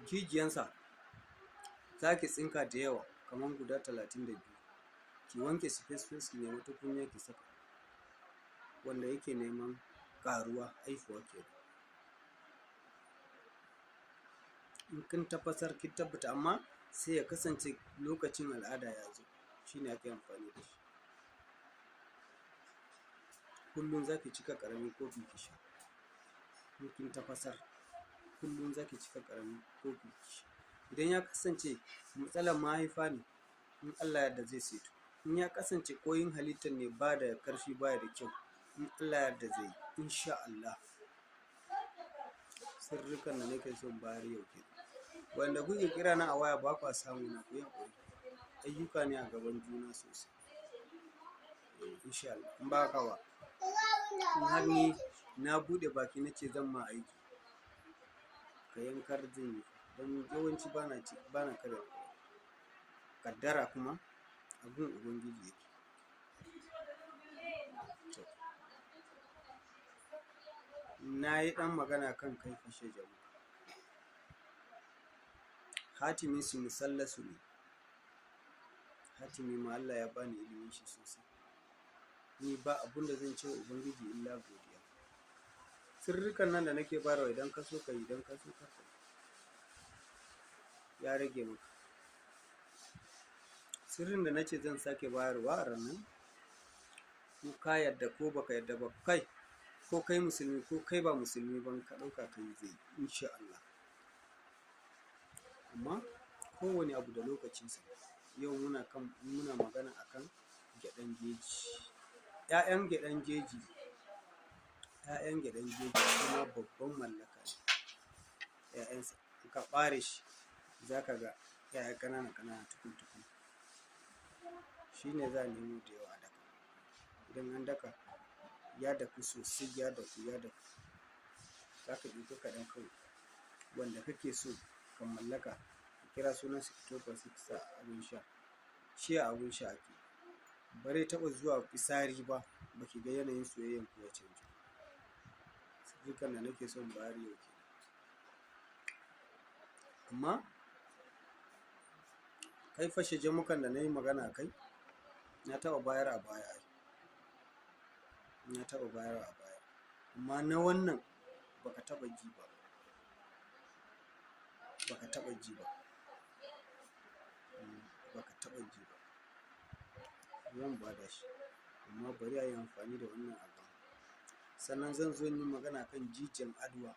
jijiyansa za ki tsinka da yawa kamar guda 32, ki wanke space ki nemi tukunya ki saka, wanda yake neman ƙaruwa haifuwa kenan. In kin tafasar kin tabbata, amma sai ya kasance lokacin al'ada ya zo, shine ake amfani da shi. Kullum za ki cika ƙaramin kofi ki sha. In kin tafasar kullum za ki cika ƙaramin kofi ki sha. Idan ya kasance matsalar mahaifa ne, in Allah ya yarda zai saito. In ya kasance ƙwayoyin halittar ne ba da ƙarfi, baya da kyau, in Allah ya yarda zai yi, insha Allah. Sirrikan da nake son bayar yau kenan. Wanda kuke kira na a waya ba kwa samu na, ku yi haƙuri, ayyuka ne a gaban juna sosai. Insha Allah. In ba haka ba, in har ni na buɗe baki na ce zan ma aiki, ka yankar zan yi, don yawanci bana karya kaddara, kuma abun Ubangiji yake. Na yi ɗan magana kan kaifa shajaru. Hatimin su musallasu ne. Hatimi ma Allah ya bani ilimin shi sosai. Ni ba abun da zan ce wa Ubangiji illa godiya. Sirrikan nan da nake bayarwa, idan ka so ka yi, idan ka so ka yi, ya rage maka. Sirrin da nace zan sake bayarwa a ranar, ko ka yarda ko baka yarda ba, kai ko kai musulmi ko kai ba musulmi ban ka ɗauka ka yi zai, insha Allah. Amma kowane abu da lokacinsa. Yau muna magana akan gyaɗan jeji. 'Ya'yan gyaɗan jeji kuma babban mallaka ne. 'Ya'yansa in ka ɓare shi za ka ga 'ya'ya ƙanana tukun. Shi ne za a nemo da yawa a daka. Idan an daka ya daku sosai, ya daku, za ka ɗauki kaɗan kawai wanda kake so ka mallaka, ka kira sunan shi, ka tofa shi ka sa a abin sha. Shi a abin sha ake. Bare taɓa zuwa fitsari ba, baki ga yanayin soyayyan ku ya canju. Sirrikan da nake son bayar yau kenan. Amma kai fashe jamukan da na yi magana a kai, na taɓa bayar a baya. Amma na wannan baka taɓa ji ba. Zan bada shi, amma bari a yi amfani da wannan abu. Sannan zan zo yi magana kan jijiyan aduwa.